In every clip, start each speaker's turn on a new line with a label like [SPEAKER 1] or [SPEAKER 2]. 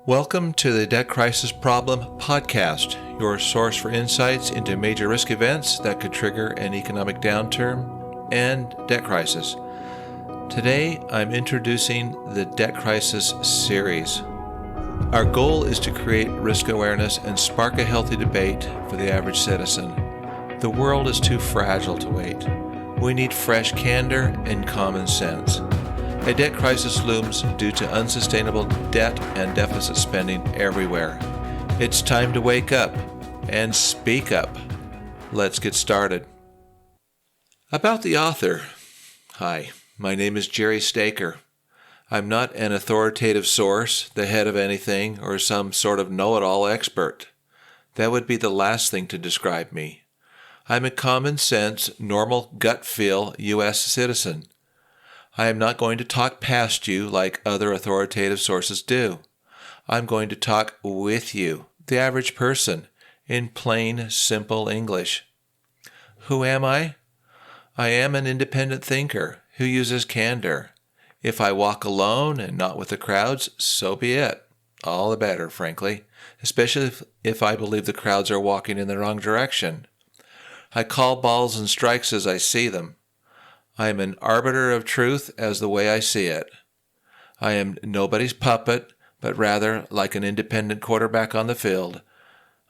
[SPEAKER 1] Welcome to the Debt Crisis Problem Podcast, your source for insights into major risk events that could trigger an economic downturn and debt crisis. Today, I'm introducing the Debt Crisis series. Our goal is to create risk awareness and spark a healthy debate for the average citizen. The world is too fragile to wait. We need fresh candor and common sense. A debt crisis looms due to unsustainable debt and deficit spending everywhere. It's time to wake up and speak up. Let's get started. About the author. Hi, my name is Jerry Staker. I'm not an authoritative source, the head of anything, or some sort of know-it-all expert. That would be the last thing to describe me. I'm a common sense, normal gut feel U.S. citizen. I am not going to talk past you like other authoritative sources do. I'm going to talk with you, the average person, in plain, simple English. Who am I? I am an independent thinker who uses candor. If I walk alone and not with the crowds, so be it. All the better, frankly, especially if I believe the crowds are walking in the wrong direction. I call balls and strikes as I see them. I am an arbiter of truth as the way I see it. I am nobody's puppet, but rather like an independent quarterback on the field.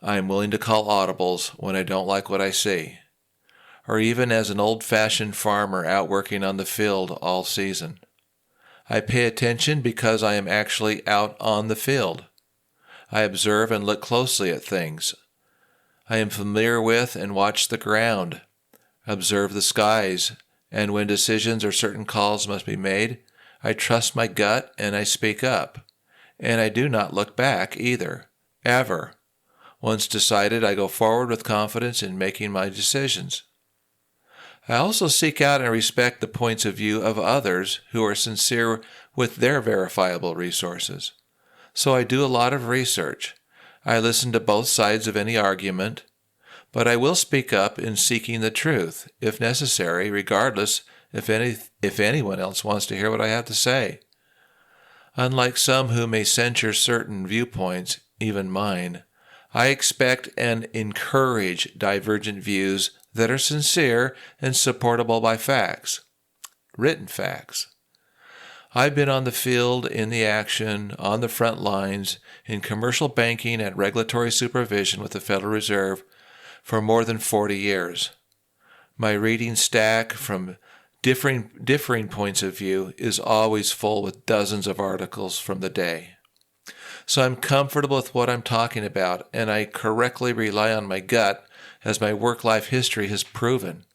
[SPEAKER 1] I am willing to call audibles when I don't like what I see, or even as an old-fashioned farmer out working on the field all season. I pay attention because I am actually out on the field. I observe and look closely at things. I am familiar with and watch the ground, observe the skies, and when decisions or certain calls must be made, I trust my gut and I speak up. And I do not look back either, ever. Once decided, I go forward with confidence in making my decisions. I also seek out and respect the points of view of others who are sincere with their verifiable resources. So I do a lot of research. I listen to both sides of any argument, but I will speak up in seeking the truth, if necessary, regardless if anyone else wants to hear what I have to say. Unlike some who may censure certain viewpoints, even mine, I expect and encourage divergent views that are sincere and supportable by facts, written facts. I've been on the field, in the action, on the front lines, in commercial banking and regulatory supervision with the Federal Reserve for more than 40 years. My reading stack from differing points of view is always full with dozens of articles from the day. So I'm comfortable with what I'm talking about, and I correctly rely on my gut as my work-life history has proven.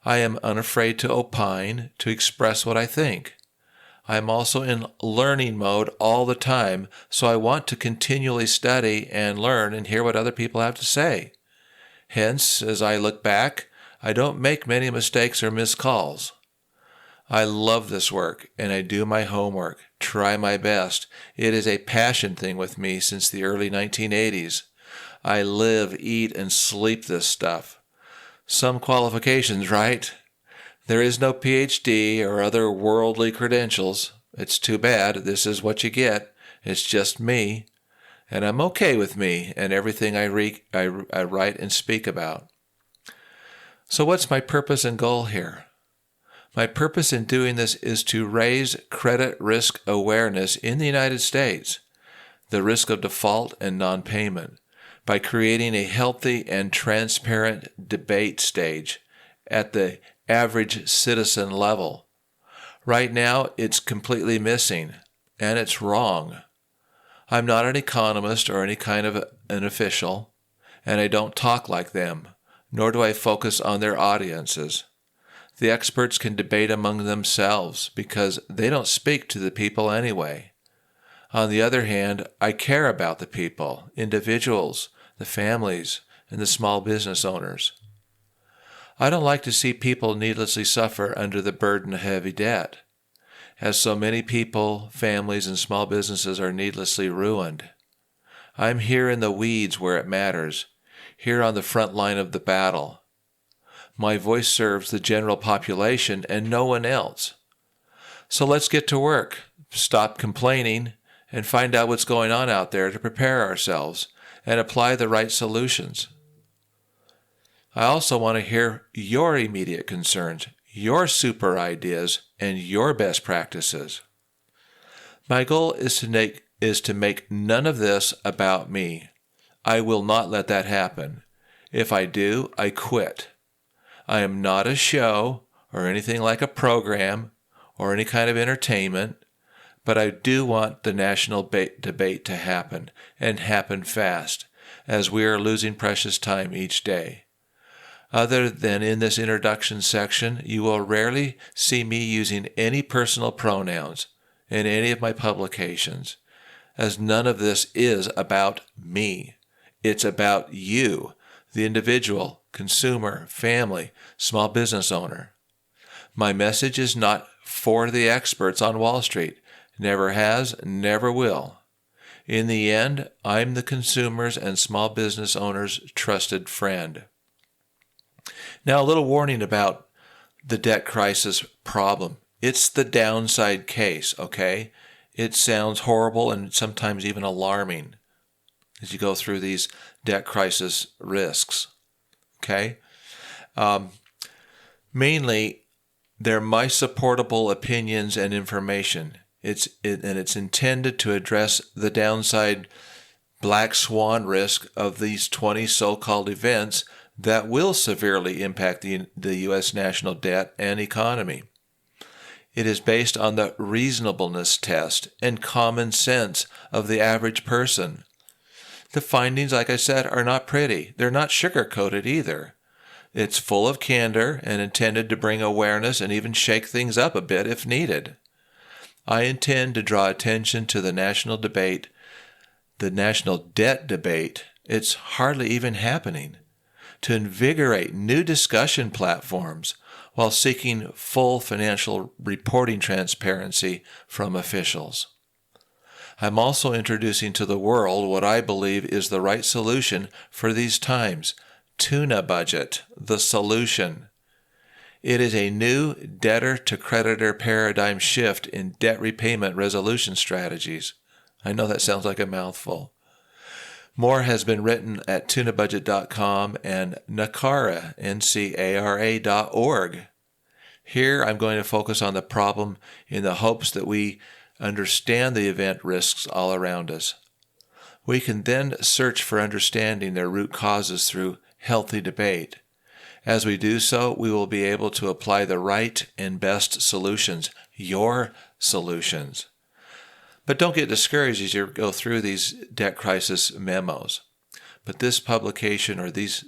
[SPEAKER 1] I am unafraid to opine, to express what I think. I am also in learning mode all the time, so I want to continually study and learn and hear what other people have to say. Hence, as I look back, I don't make many mistakes or missed calls. I love this work, and I do my homework, try my best. It is a passion thing with me since the early 1980s. I live, eat, and sleep this stuff. Some qualifications, right? There is no PhD or other worldly credentials. It's too bad. This is what you get. It's just me. And I'm okay with me and everything I write and speak about. So what's my purpose and goal here? My purpose in doing this is to raise credit risk awareness in the United States, the risk of default and non-payment, by creating a healthy and transparent debate stage at the average citizen level. Right now, it's completely missing, and it's wrong. I'm not an economist or any kind of an official, and I don't talk like them, nor do I focus on their audiences. The experts can debate among themselves because they don't speak to the people anyway. On the other hand, I care about the people, individuals, the families, and the small business owners. I don't like to see people needlessly suffer under the burden of heavy debt, as so many people, families, and small businesses are needlessly ruined. I'm here in the weeds where it matters, here on the front line of the battle. My voice serves the general population and no one else. So let's get to work, stop complaining, and find out what's going on out there to prepare ourselves and apply the right solutions. I also want to hear your immediate concerns, your super ideas, and your best practices. My goal is to make none of this about me. I will not let that happen. If I do, I quit. I am not a show or anything like a program or any kind of entertainment, but I do want the national debate to happen, and happen fast, as we are losing precious time each day. Other than in this introduction section, you will rarely see me using any personal pronouns in any of my publications, as none of this is about me. It's about you, the individual, consumer, family, small business owner. My message is not for the experts on Wall Street. Never has, never will. In the end, I'm the consumers' and small business owners' trusted friend. Now, a little warning about the debt crisis problem. It's the downside case, okay? It sounds horrible and sometimes even alarming as you go through these debt crisis risks, okay? Mainly, they're my supportable opinions and information. It's intended to address the downside black swan risk of these 20 so-called events that will severely impact the U.S. national debt and economy. It is based on the reasonableness test and common sense of the average person. The findings, like I said, are not pretty. They're not sugar-coated either. It's full of candor and intended to bring awareness and even shake things up a bit if needed. I intend to draw attention to the national debate, the national debt debate. It's hardly even happening. To invigorate new discussion platforms while seeking full financial reporting transparency from officials. I'm also introducing to the world what I believe is the right solution for these times. Tunabudget, the solution. It is a new debtor-to-creditor paradigm shift in debt repayment resolution strategies. I know that sounds like a mouthful. More has been written at tunabudget.com and NCARA, NCARA.org. Here I'm going to focus on the problem in the hopes that we understand the event risks all around us. We can then search for understanding their root causes through healthy debate. As we do so, we will be able to apply the right and best solutions, your solutions. But don't get discouraged as you go through these debt crisis memos. But this publication or this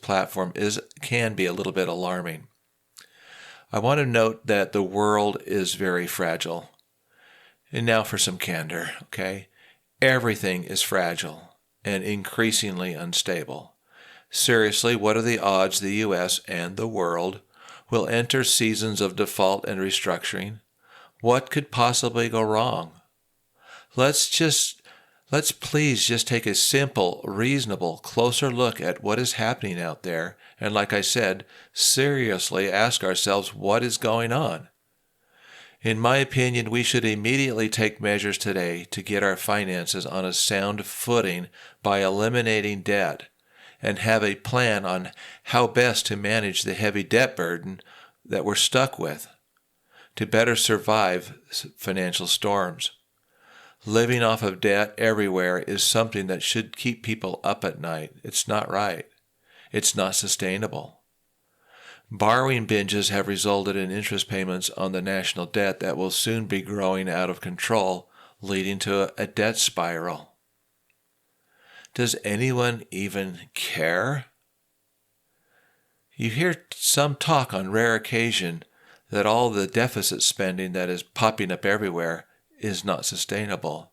[SPEAKER 1] platform can be a little bit alarming. I want to note that the world is very fragile. And now for some candor, okay? Everything is fragile and increasingly unstable. Seriously, what are the odds the U.S. and the world will enter seasons of default and restructuring? What could possibly go wrong? Let's please just take a simple, reasonable, closer look at what is happening out there, and like I said, seriously ask ourselves what is going on. In my opinion, we should immediately take measures today to get our finances on a sound footing by eliminating debt, and have a plan on how best to manage the heavy debt burden that we're stuck with to better survive financial storms. Living off of debt everywhere is something that should keep people up at night. It's not right. It's not sustainable. Borrowing binges have resulted in interest payments on the national debt that will soon be growing out of control, leading to a debt spiral. Does anyone even care? You hear some talk on rare occasion that all the deficit spending that is popping up everywhere is not sustainable.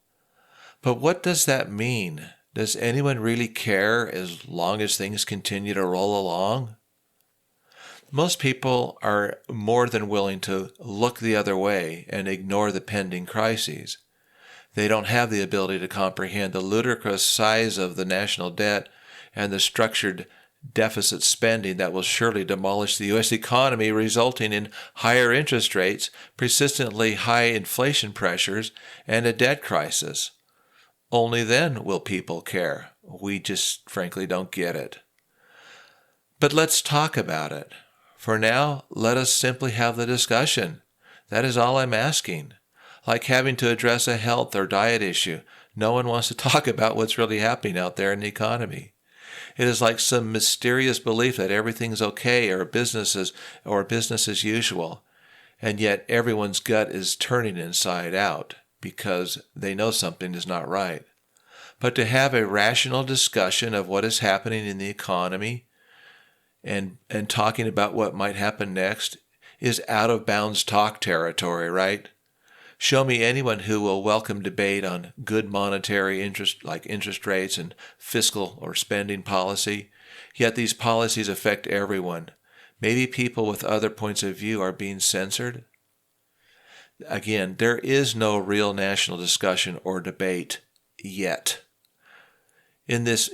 [SPEAKER 1] But what does that mean? Does anyone really care as long as things continue to roll along? Most people are more than willing to look the other way and ignore the pending crises. They don't have the ability to comprehend the ludicrous size of the national debt and the structured deficit spending that will surely demolish the U.S. economy, resulting in higher interest rates, persistently high inflation pressures, and a debt crisis. Only then will people care. We just frankly don't get it. But let's talk about it. For now, let us simply have the discussion. That is all I'm asking. Like having to address a health or diet issue, no one wants to talk about what's really happening out there in the economy. It is like some mysterious belief that everything's okay or business as usual, and yet everyone's gut is turning inside out because they know something is not right. But to have a rational discussion of what is happening in the economy and talking about what might happen next is out of bounds talk territory, right? Show me anyone who will welcome debate on good monetary interest, like interest rates and fiscal or spending policy. Yet these policies affect everyone. Maybe people with other points of view are being censored. Again, there is no real national discussion or debate yet. In this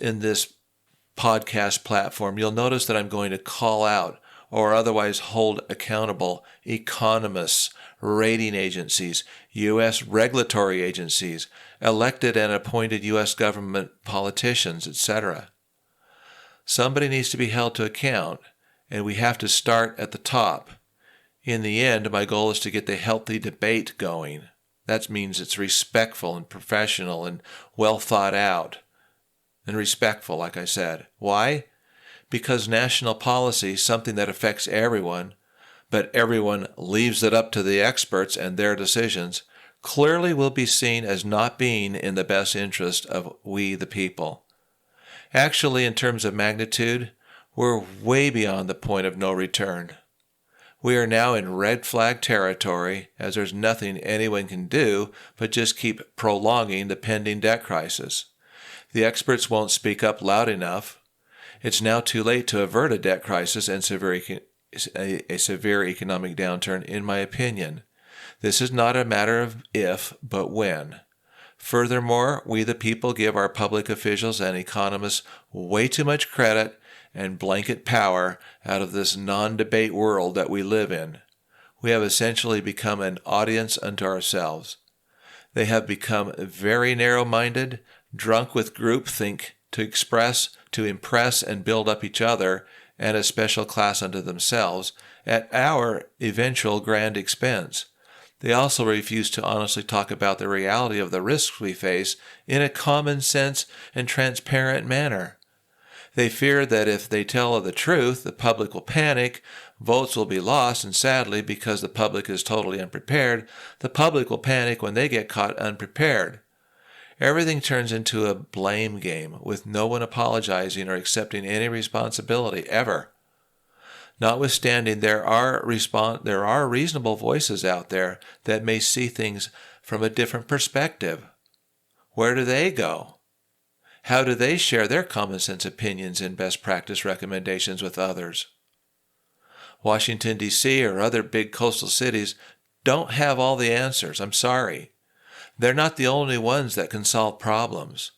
[SPEAKER 1] podcast platform, you'll notice that I'm going to call out or otherwise hold accountable economists, rating agencies, U.S. regulatory agencies, elected and appointed U.S. government politicians, etc. Somebody needs to be held to account, and we have to start at the top. In the end, my goal is to get the healthy debate going. That means it's respectful and professional and well thought out. And respectful, like I said. Why? Because national policy, something that affects everyone, but everyone leaves it up to the experts and their decisions, clearly will be seen as not being in the best interest of we the people. Actually, in terms of magnitude, we're way beyond the point of no return. We are now in red flag territory, as there's nothing anyone can do but just keep prolonging the pending debt crisis. The experts won't speak up loud enough. It's now too late to avert a debt crisis and a severe economic downturn, in my opinion. This is not a matter of if, but when. Furthermore, we the people give our public officials and economists way too much credit and blanket power out of this non-debate world that we live in. We have essentially become an audience unto ourselves. They have become very narrow-minded, drunk with groupthink to impress and build up each other and a special class unto themselves at our eventual grand expense. They also refuse to honestly talk about the reality of the risks we face in a common sense and transparent manner. They fear that if they tell the truth, the public will panic, votes will be lost, and sadly, because the public is totally unprepared, the public will panic when they get caught unprepared. Everything turns into a blame game, with no one apologizing or accepting any responsibility, ever. Notwithstanding, there are reasonable voices out there that may see things from a different perspective. Where do they go? How do they share their common sense opinions and best practice recommendations with others? Washington, D.C. or other big coastal cities don't have all the answers. I'm sorry. They're not the only ones that can solve problems.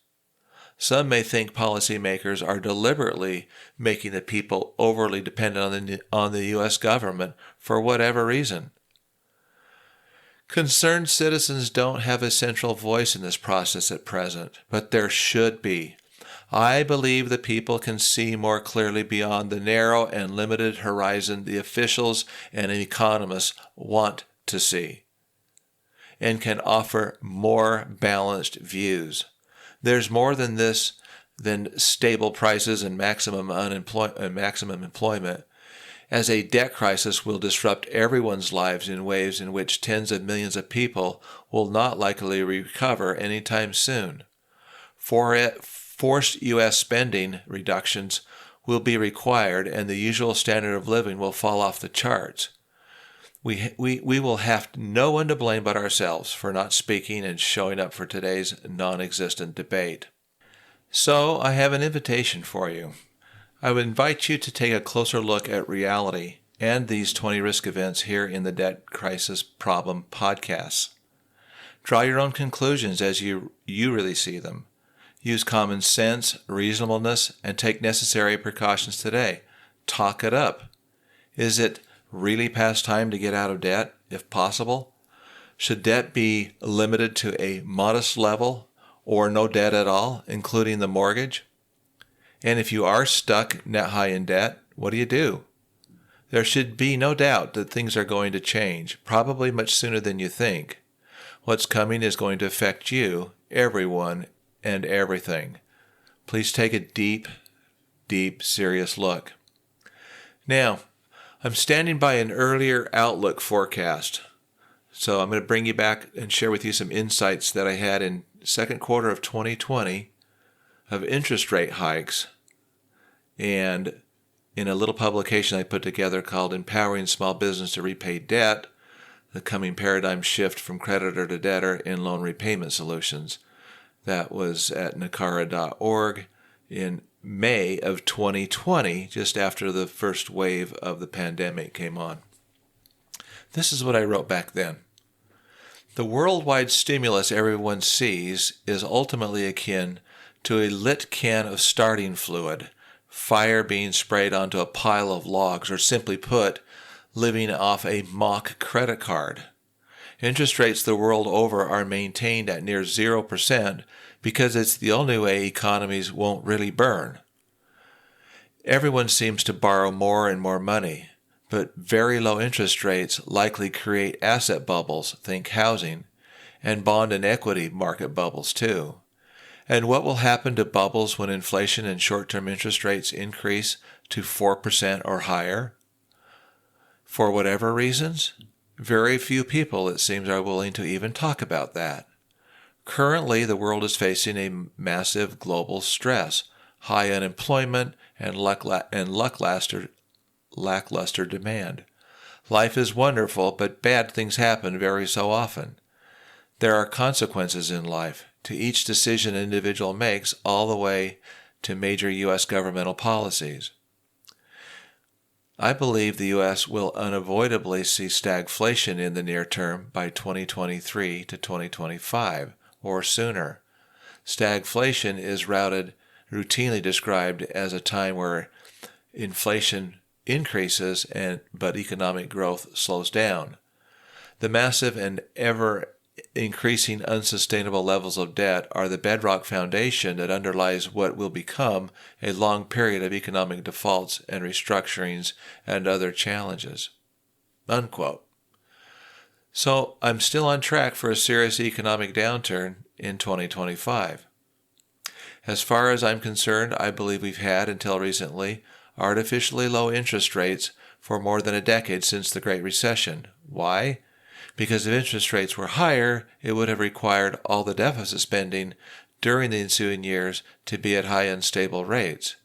[SPEAKER 1] Some may think policymakers are deliberately making the people overly dependent on the U.S. government for whatever reason. Concerned citizens don't have a central voice in this process at present, but there should be. I believe the people can see more clearly beyond the narrow and limited horizon the officials and economists want to see, and can offer more balanced views. There's more than this than stable prices and maximum employment, as a debt crisis will disrupt everyone's lives in ways in which tens of millions of people will not likely recover anytime soon. Forced U.S. spending reductions will be required, and the usual standard of living will fall off the charts. We will have no one to blame but ourselves for not speaking and showing up for today's non-existent debate. So I have an invitation for you. I would invite you to take a closer look at reality and these 20 risk events here in the Debt Crisis Problem podcasts. Draw your own conclusions as you really see them. Use common sense, reasonableness, and take necessary precautions today. Talk it up. Is it really past time to get out of debt, if possible? Should debt be limited to a modest level or no debt at all, including the mortgage? And if you are stuck net high in debt, what do you do? There should be no doubt that things are going to change, probably much sooner than you think. What's coming is going to affect you, everyone, and everything. Please take a deep, serious look. Now, I'm standing by an earlier outlook forecast. So I'm going to bring you back and share with you some insights that I had in second quarter of 2020 of interest rate hikes, and in a little publication I put together called Empowering Small Business to Repay Debt, the Coming Paradigm Shift from Creditor to Debtor in Loan Repayment Solutions. That was at NACARA.org in May of 2020, just after the first wave of the pandemic came on. This is what I wrote back then. The worldwide stimulus everyone sees is ultimately akin to a lit can of starting fluid, fire being sprayed onto a pile of logs, or simply put, living off a mock credit card. Interest rates the world over are maintained at near 0% because it's the only way economies won't really burn. Everyone seems to borrow more and more money, but very low interest rates likely create asset bubbles, think housing, and bond and equity market bubbles too. And what will happen to bubbles when inflation and short-term interest rates increase to 4% or higher? For whatever reasons, very few people, it seems, are willing to even talk about that. Currently, the world is facing a massive global stress, high unemployment, and lackluster demand. Life is wonderful, but bad things happen very so often. There are consequences in life, to each decision an individual makes, all the way to major U.S. governmental policies. I believe the U.S. will unavoidably see stagflation in the near term by 2023 to 2025, or sooner. Stagflation is routinely described as a time where inflation increases but economic growth slows down. The massive and ever-increasing unsustainable levels of debt are the bedrock foundation that underlies what will become a long period of economic defaults and restructurings and other challenges." Unquote. So I'm still on track for a serious economic downturn in 2025. As far as I'm concerned, I believe we've had, until recently, artificially low interest rates for more than a decade since the Great Recession. Why? Because if interest rates were higher, it would have required all the deficit spending during the ensuing years to be at high unstable rates.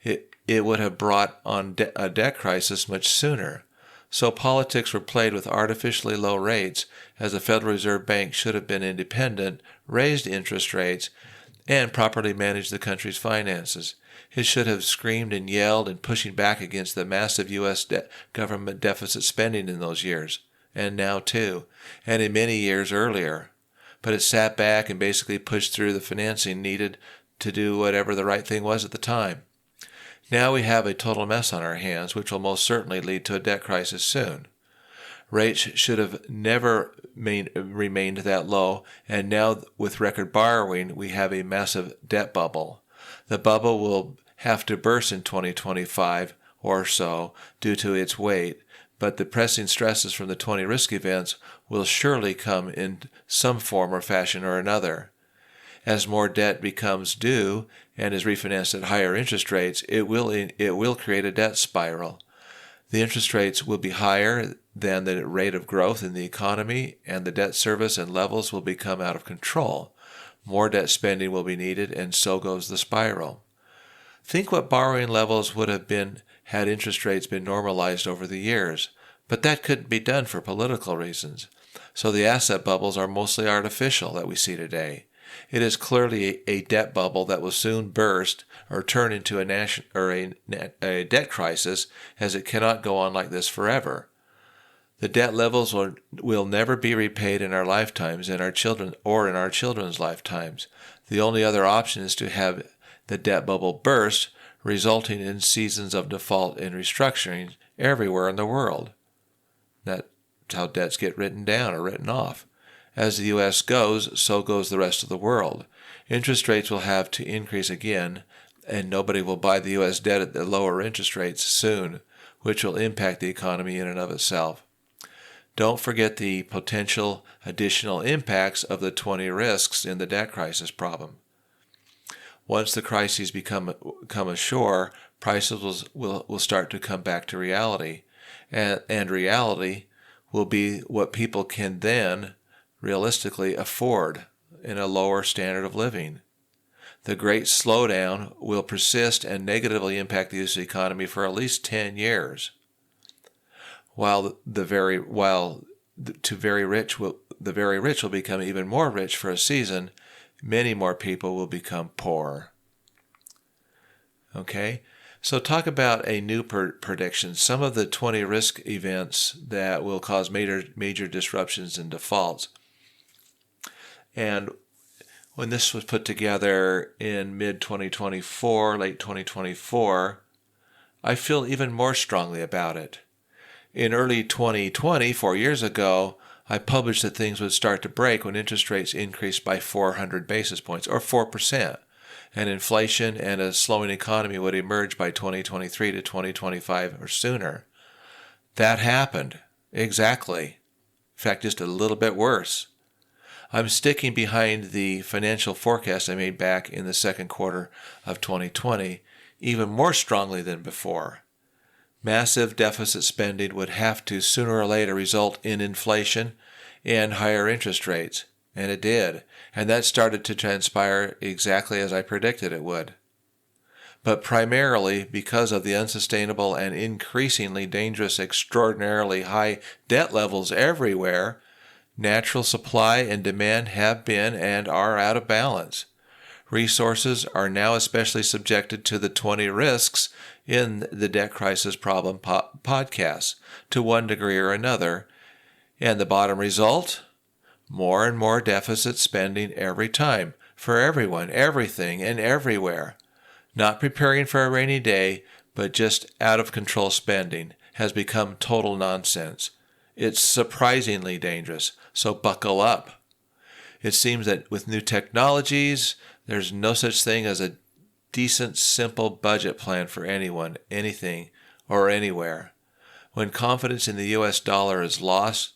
[SPEAKER 1] It would have brought on a debt crisis much sooner. So politics were played with artificially low rates, as the Federal Reserve Bank should have been independent, raised interest rates, and properly managed the country's finances. It should have screamed and yelled and pushing back against the massive U.S. government deficit spending in those years, and now too, and in many years earlier. But it sat back and basically pushed through the financing needed to do whatever the right thing was at the time. Now we have a total mess on our hands, which will most certainly lead to a debt crisis soon. Rates should have never remained that low, and now with record borrowing, we have a massive debt bubble. The bubble will have to burst in 2025 or so due to its weight, but the pressing stresses from the 20 risk events will surely come in some form or fashion or another. As more debt becomes due and is refinanced at higher interest rates, it will create a debt spiral. The interest rates will be higher than the rate of growth in the economy, and the debt service and levels will become out of control. More debt spending will be needed, and so goes the spiral. Think what borrowing levels would have been had interest rates been normalized over the years, but that couldn't be done for political reasons. So the asset bubbles are mostly artificial that we see today. It is clearly a debt bubble that will soon burst or turn into a debt crisis, as it cannot go on like this forever. The debt levels will never be repaid in our lifetimes, in our children's lifetimes. The only other option is to have the debt bubble burst, resulting in seasons of default and restructuring everywhere in the world. That's how debts get written down or written off. As the U.S. goes, so goes the rest of the world. Interest rates will have to increase again, and nobody will buy the U.S. debt at the lower interest rates soon, which will impact the economy in and of itself. Don't forget the potential additional impacts of the 20 risks in the debt crisis problem. Once the crises come ashore, prices will start to come back to reality, and reality will be what people can then realistically afford in a lower standard of living. The great slowdown will persist and negatively impact the U.S. economy for at least 10 years. While the very rich will become even more rich for a season, many more people will become poor. Okay? So talk about a new prediction. Some of the 20 risk events that will cause major disruptions and defaults. And when this was put together in mid-2024, late 2024, I feel even more strongly about it. In early 2020, 4 years ago, I published that things would start to break when interest rates increased by 400 basis points, or 4%, and inflation and a slowing economy would emerge by 2023 to 2025 or sooner. That happened. Exactly. In fact, just a little bit worse. I'm sticking behind the financial forecast I made back in the second quarter of 2020 even more strongly than before. Massive deficit spending would have to sooner or later result in inflation and higher interest rates, and it did, and that started to transpire exactly as I predicted it would. But primarily because of the unsustainable and increasingly dangerous, extraordinarily high debt levels everywhere, natural supply and demand have been and are out of balance. Resources are now especially subjected to the 20 risks in the Debt Crisis Problem podcast to one degree or another. And the bottom result? More and more deficit spending every time, for everyone, everything, and everywhere. Not preparing for a rainy day, but just out of control spending has become total nonsense. It's surprisingly dangerous, so buckle up. It seems that with new technologies, there's no such thing as a decent, simple budget plan for anyone, anything, or anywhere. When confidence in the U.S. dollar is lost,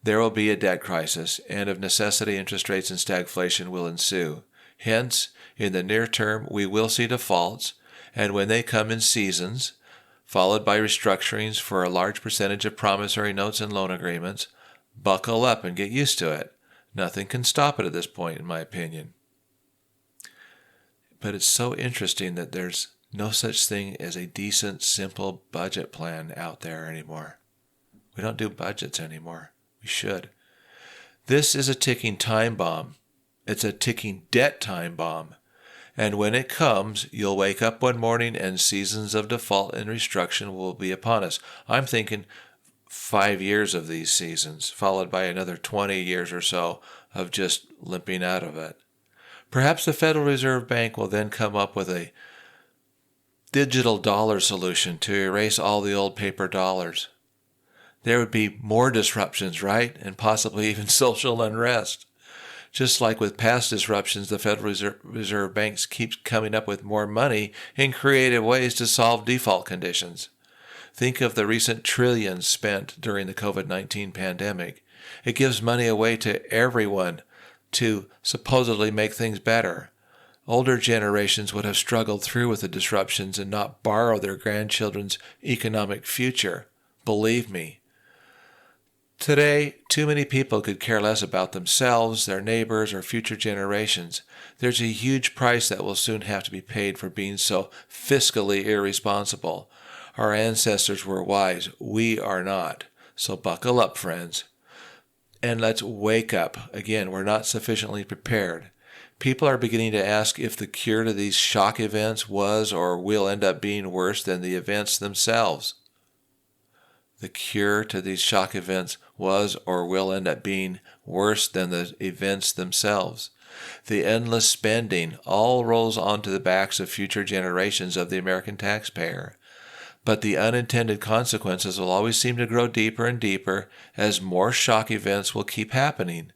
[SPEAKER 1] there will be a debt crisis, and of necessity, interest rates and stagflation will ensue. Hence, in the near term, we will see defaults, and when they come in seasons, followed by restructurings for a large percentage of promissory notes and loan agreements, buckle up and get used to it. Nothing can stop it at this point, in my opinion. But it's so interesting that there's no such thing as a decent, simple budget plan out there anymore. We don't do budgets anymore. We should. This is a ticking time bomb. It's a ticking debt time bomb. And when it comes, you'll wake up one morning and seasons of default and restructuring will be upon us. I'm thinking 5 years of these seasons, followed by another 20 years or so of just limping out of it. Perhaps the Federal Reserve Bank will then come up with a digital dollar solution to erase all the old paper dollars. There would be more disruptions, right? And possibly even social unrest. Just like with past disruptions, the Federal Reserve Banks keeps coming up with more money in creative ways to solve default conditions. Think of the recent trillions spent during the COVID-19 pandemic. It gives money away to everyone to supposedly make things better. Older generations would have struggled through with the disruptions and not borrow their grandchildren's economic future. Believe me. Today, too many people could care less about themselves, their neighbors, or future generations. There's a huge price that will soon have to be paid for being so fiscally irresponsible. Our ancestors were wise. We are not. So buckle up, friends. And let's wake up. Again, we're not sufficiently prepared. People are beginning to ask if the cure to these shock events was or will end up being worse than the events themselves. The cure to these shock events was or will end up being worse than the events themselves. The endless spending all rolls onto the backs of future generations of the American taxpayer. But the unintended consequences will always seem to grow deeper and deeper as more shock events will keep happening.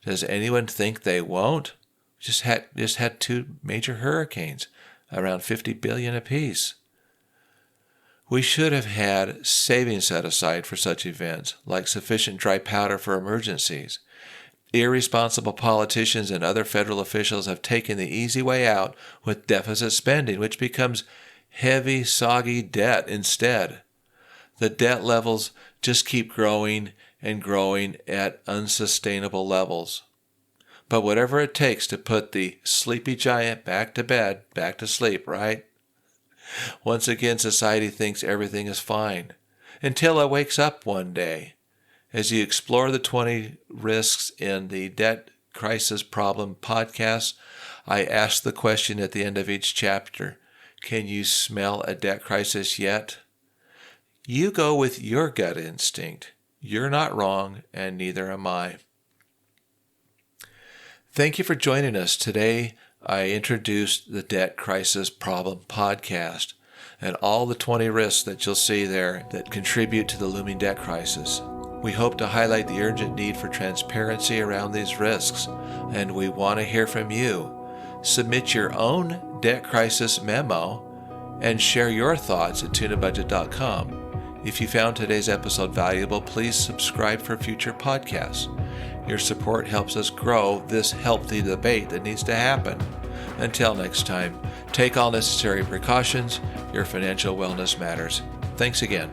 [SPEAKER 1] Does anyone think they won't? Just had 2 major hurricanes, around $50 billion apiece. We should have had savings set aside for such events, like sufficient dry powder for emergencies. Irresponsible politicians and other federal officials have taken the easy way out with deficit spending, which becomes heavy, soggy debt instead. The debt levels just keep growing and growing at unsustainable levels. But whatever it takes to put the sleepy giant back to bed, back to sleep, right? Once again, society thinks everything is fine, until it wakes up one day. As you explore the 20 risks in the Debt Crisis Problem podcast, I ask the question at the end of each chapter, can you smell a debt crisis yet? You go with your gut instinct. You're not wrong, and neither am I. Thank you for joining us. Today, I introduced the Debt Crisis Problem podcast and all the 20 risks that you'll see there that contribute to the looming debt crisis. We hope to highlight the urgent need for transparency around these risks, and we want to hear from you. Submit your own debt crisis memo and share your thoughts at Tunabudget.com. If you found today's episode valuable, please subscribe for future podcasts. Your support helps us grow this healthy debate that needs to happen. Until next time, take all necessary precautions. Your financial wellness matters. Thanks again.